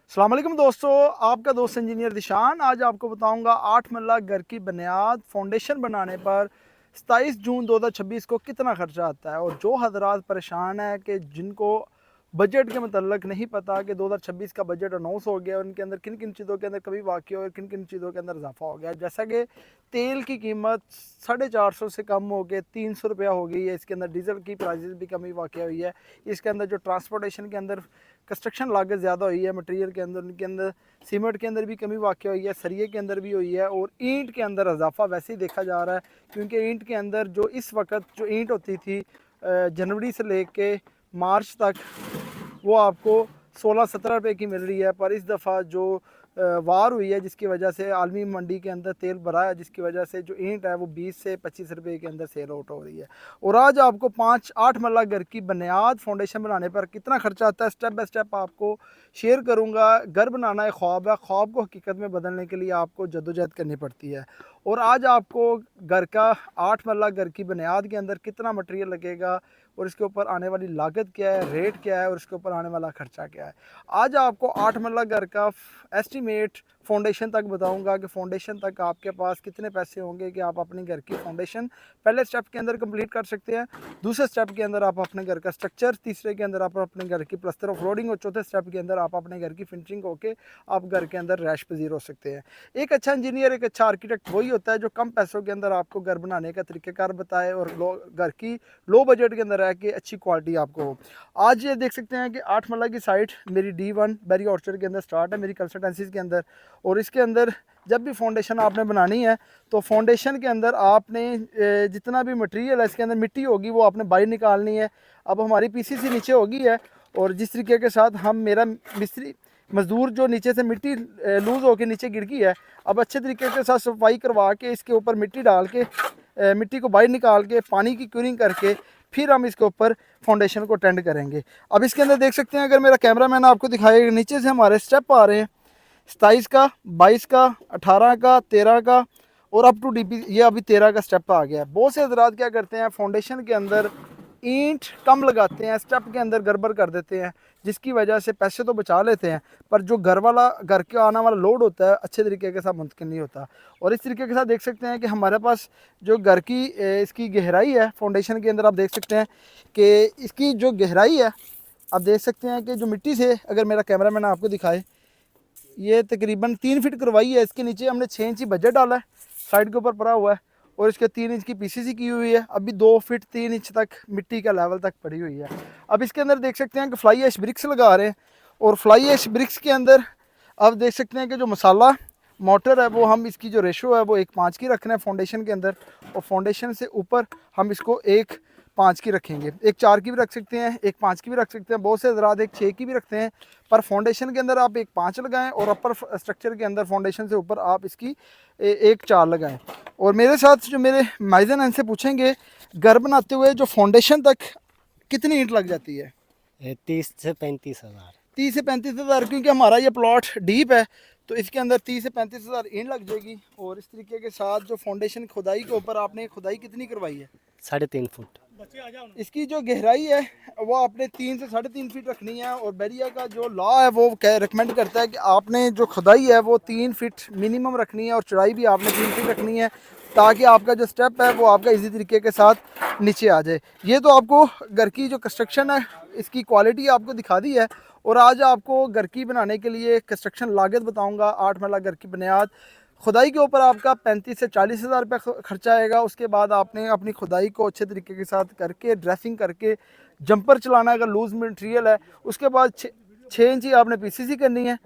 अस्सलाम वालेकुम दोस्तों, आपका दोस्त इंजीनियर दिशान। आज आपको बताऊंगा 8 मरला घर की बुनियाद फाउंडेशन बनाने पर 27 जून 2026 को कितना खर्चा आता है। और जो हजरात परेशान है कि जिनको बजट के मतलब नहीं पता कि 2026 का बजट अनाउंस हो गया और उनके अंदर किन किन चीज़ों के अंदर कभी वाक़ई और किन किन चीज़ों के अंदर इजाफा हो गया, जैसा कि तेल की कीमत 450 से कम हो के 300 रुपया हो गई है। इसके अंदर डीजल की प्राइसेस भी कमी वाक़ई हुई है। इसके अंदर जो ट्रांसपोर्टेशन के अंदर कंस्ट्रक्शन लागत ज़्यादा हुई है, मटेरियल के अंदर, उनके अंदर सीमेंट के अंदर भी कमी वाक़ई हुई है, सरिये के अंदर भी हुई है और ईंट के अंदर इजाफा वैसे ही देखा जा रहा है। क्योंकि ईंट के अंदर जो इस वक्त जो ईंट होती थी जनवरी से लेके मार्च तक, वो आपको 16-17 रुपये की मिल रही है। पर इस दफ़ा जो वार हुई है जिसकी वजह से आलमी मंडी के अंदर तेल भरा है, जिसकी वजह से जो ईंट है वो 20 से 25 रुपये के अंदर सेल आउट हो रही है। और आज आपको 5-8 मरला घर की बुनियाद फाउंडेशन बनाने पर कितना खर्चा आता है, स्टेप बाय स्टेप आपको शेयर करूंगा। घर बनाना एक ख्वाब है, ख्वाब को हकीकत में बदलने के लिए आपको जद्दोजहद करनी पड़ती है। और आज आपको घर का 8 मरला घर की बुनियाद के अंदर कितना मटेरियल लगेगा और इसके ऊपर आने वाली लागत क्या है, रेट क्या है और इसके ऊपर आने वाला खर्चा क्या है, आज आपको 8 मरला घर का एस्टीमेट फाउंडेशन तक बताऊंगा कि फाउंडेशन तक आपके पास कितने पैसे होंगे कि आप अपने घर की फाउंडेशन पहले स्टेप के अंदर कंप्लीट कर सकते हैं, दूसरे स्टेप के अंदर आप अपने घर का स्ट्रक्चर, तीसरे के अंदर आप अपने घर की प्लस्तर ऑफ रोडिंग और चौथे स्टेप के अंदर आप अपने घर की फिनिशिंग होके आप घर के अंदर रैश पजीर हो सकते हैं। एक अच्छा इंजीनियर, एक अच्छा आर्किटेक्ट वही होता है जो कम पैसों के अंदर आपको घर बनाने का तरीक़ेकार बताए और घर की लो बजट के अंदर रह के अच्छी क्वालिटी आपको हो। आज ये देख सकते हैं कि 8 मरला की साइट मेरी D1 बेरी ऑर्चर्ड के अंदर स्टार्ट है, मेरी कंसल्टेंसीज के अंदर। और इसके अंदर जब भी फाउंडेशन आपने बनानी है तो फाउंडेशन के अंदर आपने जितना भी मटेरियल है इसके अंदर मिट्टी होगी वो आपने बाहर निकालनी है। अब हमारी PCC नीचे होगी है और जिस तरीके के साथ हम मेरा मिस्त्री मज़दूर जो नीचे से मिट्टी लूज़ होकर नीचे गिर गई है, अब अच्छे तरीके के साथ सफाई करवा के इसके ऊपर मिट्टी डाल के मिट्टी को बाहर निकाल के पानी की क्यूरिंग करके फिर हम इसके ऊपर फाउंडेशन को टेंड करेंगे। अब इसके अंदर देख सकते हैं, अगर मेरा कैमरा मैन आपको दिखाएगा, नीचे से हमारे स्टेप आ रहे हैं 27 का, 22 का, 18 का, 13 का और अप टू DP ये अभी 13 का स्टेप आ गया है। बहुत से हजरात क्या करते हैं, फाउंडेशन के अंदर ईंट कम लगाते हैं, स्टेप के अंदर गड़बड़ कर देते हैं, जिसकी वजह से पैसे तो बचा लेते हैं पर जो घर के आने वाला लोड होता है अच्छे तरीके के साथ मुंतकिल नहीं होता। और इस तरीके के साथ देख सकते हैं कि हमारे पास जो घर की इसकी गहराई है फाउंडेशन के अंदर, आप देख सकते हैं कि इसकी जो गहराई है, आप देख सकते हैं कि जो मिट्टी से, अगर मेरा कैमरा मैन आपको दिखाए, ये तकरीबन 3 फीट करवाई है। इसके नीचे हमने 6 इंची बजट डाला है, साइड के ऊपर पड़ा हुआ है और इसके 3 इंच की PCC की हुई है। अभी 2 फीट 3 इंच तक मिट्टी का लेवल तक पड़ी हुई है। अब इसके अंदर देख सकते हैं कि फ्लाई ऐश ब्रिक्स लगा रहे हैं और फ्लाई ऐश ब्रिक्स के अंदर अब देख सकते हैं कि जो मसाला मोटर है वो हम इसकी जो रेशो है वो 1:5 की रख रहे हैं फाउंडेशन के अंदर, और फाउंडेशन से ऊपर हम इसको 1:5 की रखेंगे। 1:4 की भी रख सकते हैं, 1:5 की भी रख सकते हैं, बहुत से हजरात 1:6 की भी रखते हैं। पर फाउंडेशन के अंदर आप 1:5 लगाएं और अपर स्ट्रक्चर के अंदर फाउंडेशन से ऊपर आप इसकी 1:4 लगाएं। और मेरे साथ जो मेरे माइजन इनसे पूछेंगे, घर बनाते हुए जो फाउंडेशन तक कितनी ईंट लग जाती है? 30 से 35 हज़ार। 30 से 35 हज़ार, क्योंकि हमारा ये प्लॉट डीप है तो इसके अंदर 30 से 35 हज़ार ईंट लग जाएगी। और इस तरीके के साथ जो फाउंडेशन खुदाई के ऊपर आपने खुदाई कितनी करवाई है? 3.5 फुट। इसकी जो गहराई है वो आपने 3 से 3.5 फीट रखनी है। और बैरिया का जो लॉ है वो रिकमेंड करता है कि आपने जो खुदाई है वो 3 फीट मिनिमम रखनी है और चौड़ाई भी आपने 3 फीट रखनी है, ताकि आपका जो स्टेप है वो आपका इजी तरीके के साथ नीचे आ जाए। ये तो आपको घर की जो कंस्ट्रक्शन है इसकी क्वालिटी आपको दिखा दी है। और आज आपको घर की बनाने के लिए कंस्ट्रक्शन लागत बताऊंगा। 8 मरला घर की बुनियाद खुदाई के ऊपर आपका 35 से 40 हज़ार रुपये खर्चा आएगा। उसके बाद आपने अपनी खुदाई को अच्छे तरीके के साथ करके ड्रेसिंग करके जंपर चलाना है अगर लूज़ मटेरियल है। उसके बाद 6 इंची आपने PCC करनी है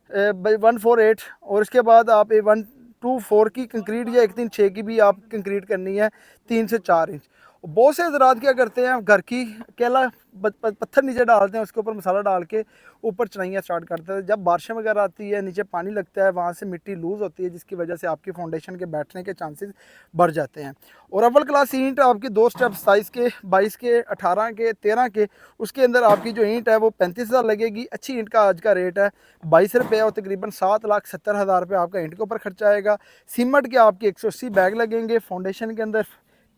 148, और उसके बाद आप 124 की कंक्रीट या 136 की भी आप कंक्रीट करनी है 3 से 4 इंच। बहुत से हजरात क्या करते हैं, घर की केला पत्थर नीचे डालते हैं, उसके ऊपर मसाला डाल के ऊपर चढ़ाइयाँ स्टार्ट करते हैं। जब बारिशें वगैरह आती है, नीचे पानी लगता है, वहाँ से मिट्टी लूज़ होती है, जिसकी वजह से आपकी फाउंडेशन के बैठने के चांसेस बढ़ जाते हैं। और अव्वल क्लास ईंट आपकी 2 स्टेप 27 के, 22 के, 18 के, 13 के, उसके अंदर आपकी जो ईंट है वो 35 हज़ार लगेगी। अच्छी ईंट का आज का रेट है 22 रुपये और तकरीबन 7,70,000 रुपये आपका ईंट के ऊपर खर्चा आएगा। सीमेंट के आपके 180 बैग लगेंगे फाउंडेशन के अंदर,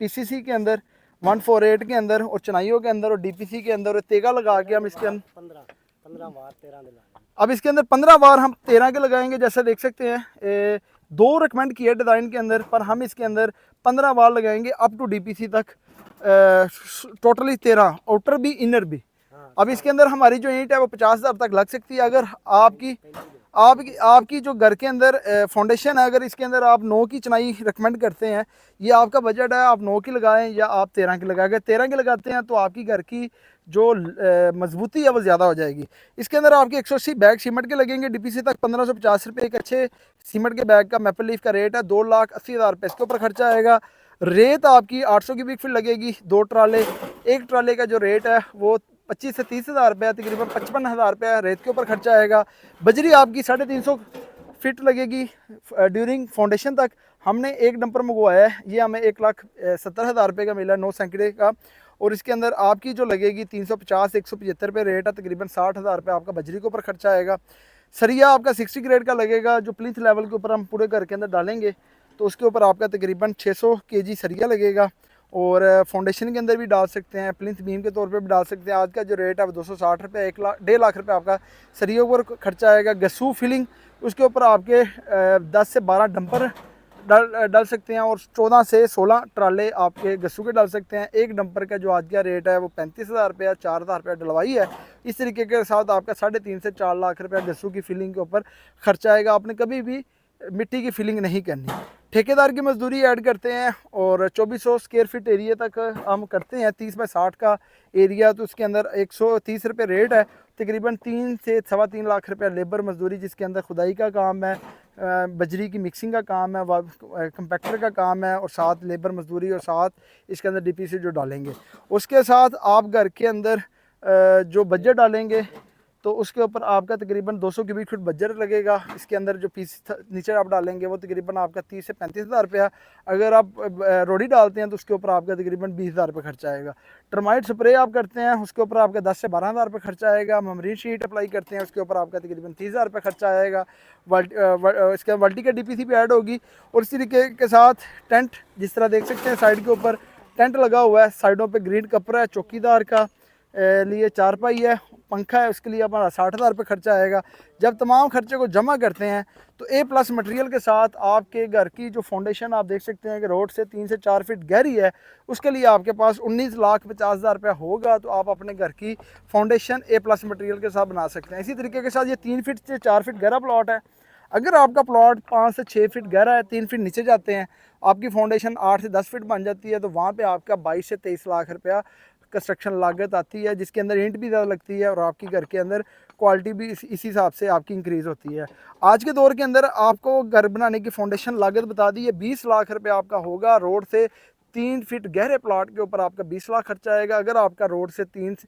PCC के अंदर, 148 के अंदर और चनाइयों के अंदर और DPC के अंदर, और तेगा लगा के हम इसके अंदर 15 बार 13 दिला। अब इसके अंदर 15 बार हम 13 के लगाएंगे, जैसा देख सकते हैं। दो रिकमेंड किए डिज़ाइन के अंदर, पर हम इसके अंदर 15 बार लगाएंगे अप टू डीपीसी तक, टोटली 13, आउटर भी इनर भी। अब इसके अंदर हमारी जो ईंट है वो 50,000 तक लग सकती है। अगर आपकी जो घर के अंदर फाउंडेशन है, अगर इसके अंदर आप 9 की चिनाई रिकमेंड करते हैं, ये आपका बजट है, आप 9 की लगाएं या आप 13 की लगाएंगे। 13 की लगाते हैं तो आपकी घर की जो मजबूती है वो ज़्यादा हो जाएगी। इसके अंदर आपके 180 बैग सीमेंट के लगेंगे डीपीसी तक। 1550 रुपये एक अच्छे सीमेंट के बैग का मैपल लीफ का रेट है। 2,80,000 रुपये इसके ऊपर खर्चा आएगा। रेत आपकी 800 की बिग फीट लगेगी, 2 ट्राले। एक ट्राले का जो रेट है वो 25 से 30,000 रुपया, तकरीबन 55,000 रुपया रेत के ऊपर खर्चा आएगा। बजरी आपकी 350 फिट लगेगी ड्यूरिंग फाउंडेशन तक। हमने एक डंपर मंगवाया है, ये हमें 1,70,000 रुपये का मिला 9 सैंकड़े का। और इसके अंदर आपकी जो लगेगी 350 175 रुपये रेट है, तकरीबन 60,000 रुपये आपका बजरी के ऊपर खर्चा आएगा। सरिया आपका 60 ग्रेड का लगेगा, जो प्लिंथ लेवल के ऊपर हम पूरे घर के अंदर डालेंगे, तो उसके ऊपर आपका तकरीबन 600 kg सरिया लगेगा। और फाउंडेशन के अंदर भी डाल सकते हैं, प्लिंथ बीम के तौर पे भी डाल सकते हैं। आज का जो रेट है वो 260 रुपये, 1,00,000 1.5 लाख रुपये आपका सरिया के ऊपर खर्चा आएगा। गस्सू फिलिंग, उसके ऊपर आपके 10 से 12 डंपर डाल सकते हैं, और 14 से 16 ट्राले आपके गस्सू के डाल सकते हैं। एक डंपर का जो आज का रेट है वो 35,000 रुपया, 4,000 रुपया डलवाई है। इस तरीके के साथ आपका 3.5 से 4 लाख रुपया गस्सू की फिलिंग के ऊपर खर्चा आएगा। आपने कभी भी मिट्टी की फिलिंग नहीं करनी। ठेकेदार की मजदूरी ऐड करते हैं, और 2400 स्क्वायर फीट एरिया तक हम करते हैं। 30 बाय 60 का एरिया, तो उसके अंदर 130 रुपये रेट है। तकरीबन 3 से 3.25 लाख रुपया लेबर मजदूरी, जिसके अंदर खुदाई का काम है, बजरी की मिक्सिंग का काम है, कंपैक्टर का काम है, और साथ लेबर मजदूरी, और साथ इसके अंदर डीपीसी जो डालेंगे। उसके साथ आप घर के अंदर जो बजट डालेंगे तो उसके ऊपर आपका तकरीबन 200 क्यूबिक फीट बजट लगेगा। इसके अंदर जो पीस नीचे आप डालेंगे वो तकरीबन आपका 30 से 35,000 रुपया। अगर आप रोडी डालते हैं तो उसके ऊपर आपका तकरीबन 20,000 रुपये खर्चा आएगा। टर्माइट स्प्रे आप करते हैं, उसके ऊपर आपका 10 से 12,000 रुपये खर्चा आएगा। ममरीन शीट अप्लाई करते हैं, उसके ऊपर आपका तकरीबन 30,000 रुपये खर्चा आएगा। इसके वल्टी का डीपीसी भी ऐड होगी। और इसी तरीके के साथ टेंट, जिस तरह देख सकते हैं साइड के ऊपर टेंट लगा हुआ है, साइडों पर ग्रीन कपड़ा है, चौकीदार का लिए चारपाई है, पंखा है, उसके लिए हमारा 60,000 रुपये खर्चा आएगा। जब तमाम खर्चे को जमा करते हैं तो A+ मटेरियल के साथ आपके घर की जो फाउंडेशन आप देख सकते हैं कि रोड से 3 से 4 फीट गहरी है, उसके लिए आपके पास 19,50,000 रुपया होगा, तो आप अपने घर की फाउंडेशन A+ मटेरियल के साथ बना सकते हैं। इसी तरीके के साथ ये 3 फीट से 4 फीट गहरा प्लॉट है। अगर आपका प्लॉट 5 से 6 फीट गहरा है, 3 फीट नीचे जाते हैं, आपकी फाउंडेशन 8 से 10 फीट बन जाती है, तो वहाँ पे आपका 22 से 23 लाख रुपया कंस्ट्रक्शन लागत आती है, जिसके अंदर ईंट भी ज़्यादा लगती है, और आपकी घर के अंदर क्वालिटी भी इसी हिसाब से आपकी इंक्रीज़ होती है। आज के दौर के अंदर आपको घर बनाने की फाउंडेशन लागत बता दी है 20 लाख रुपये आपका होगा। रोड से 3 फीट गहरे प्लॉट के ऊपर आपका 20 लाख खर्चा आएगा। अगर आपका रोड से 5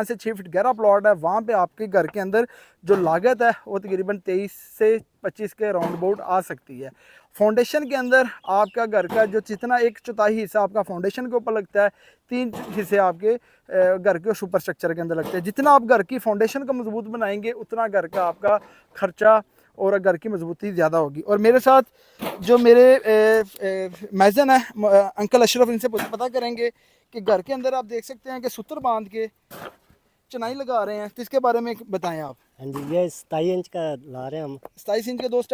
से 6 फीट गहरा प्लॉट है, वहाँ पे आपके घर के अंदर जो लागत है वो तकरीबन 23 से 25 के राउंड अबाउट आ सकती है। फाउंडेशन के अंदर आपका घर का जो जितना 1/4 हिस्सा आपका फाउंडेशन के ऊपर लगता है, 3 हिस्से आपके घर के सुपर स्ट्रक्चर के अंदर लगते हैं। जितना आप घर की फाउंडेशन को मजबूत बनाएंगे, उतना घर का आपका खर्चा और घर की मजबूती ज़्यादा होगी। और मेरे साथ जो मेरे मैज़न है अंकल अशरफ, इनसे पता करेंगे कि घर के अंदर आप देख सकते हैं कि सूत्र बांध के चिनाई लगा रहे हैं, तो इसके बारे में बताएं आप। हाँ जी, ये 27 इंच का ला रहे हैं हम। 27 इंच के 2 स्टेप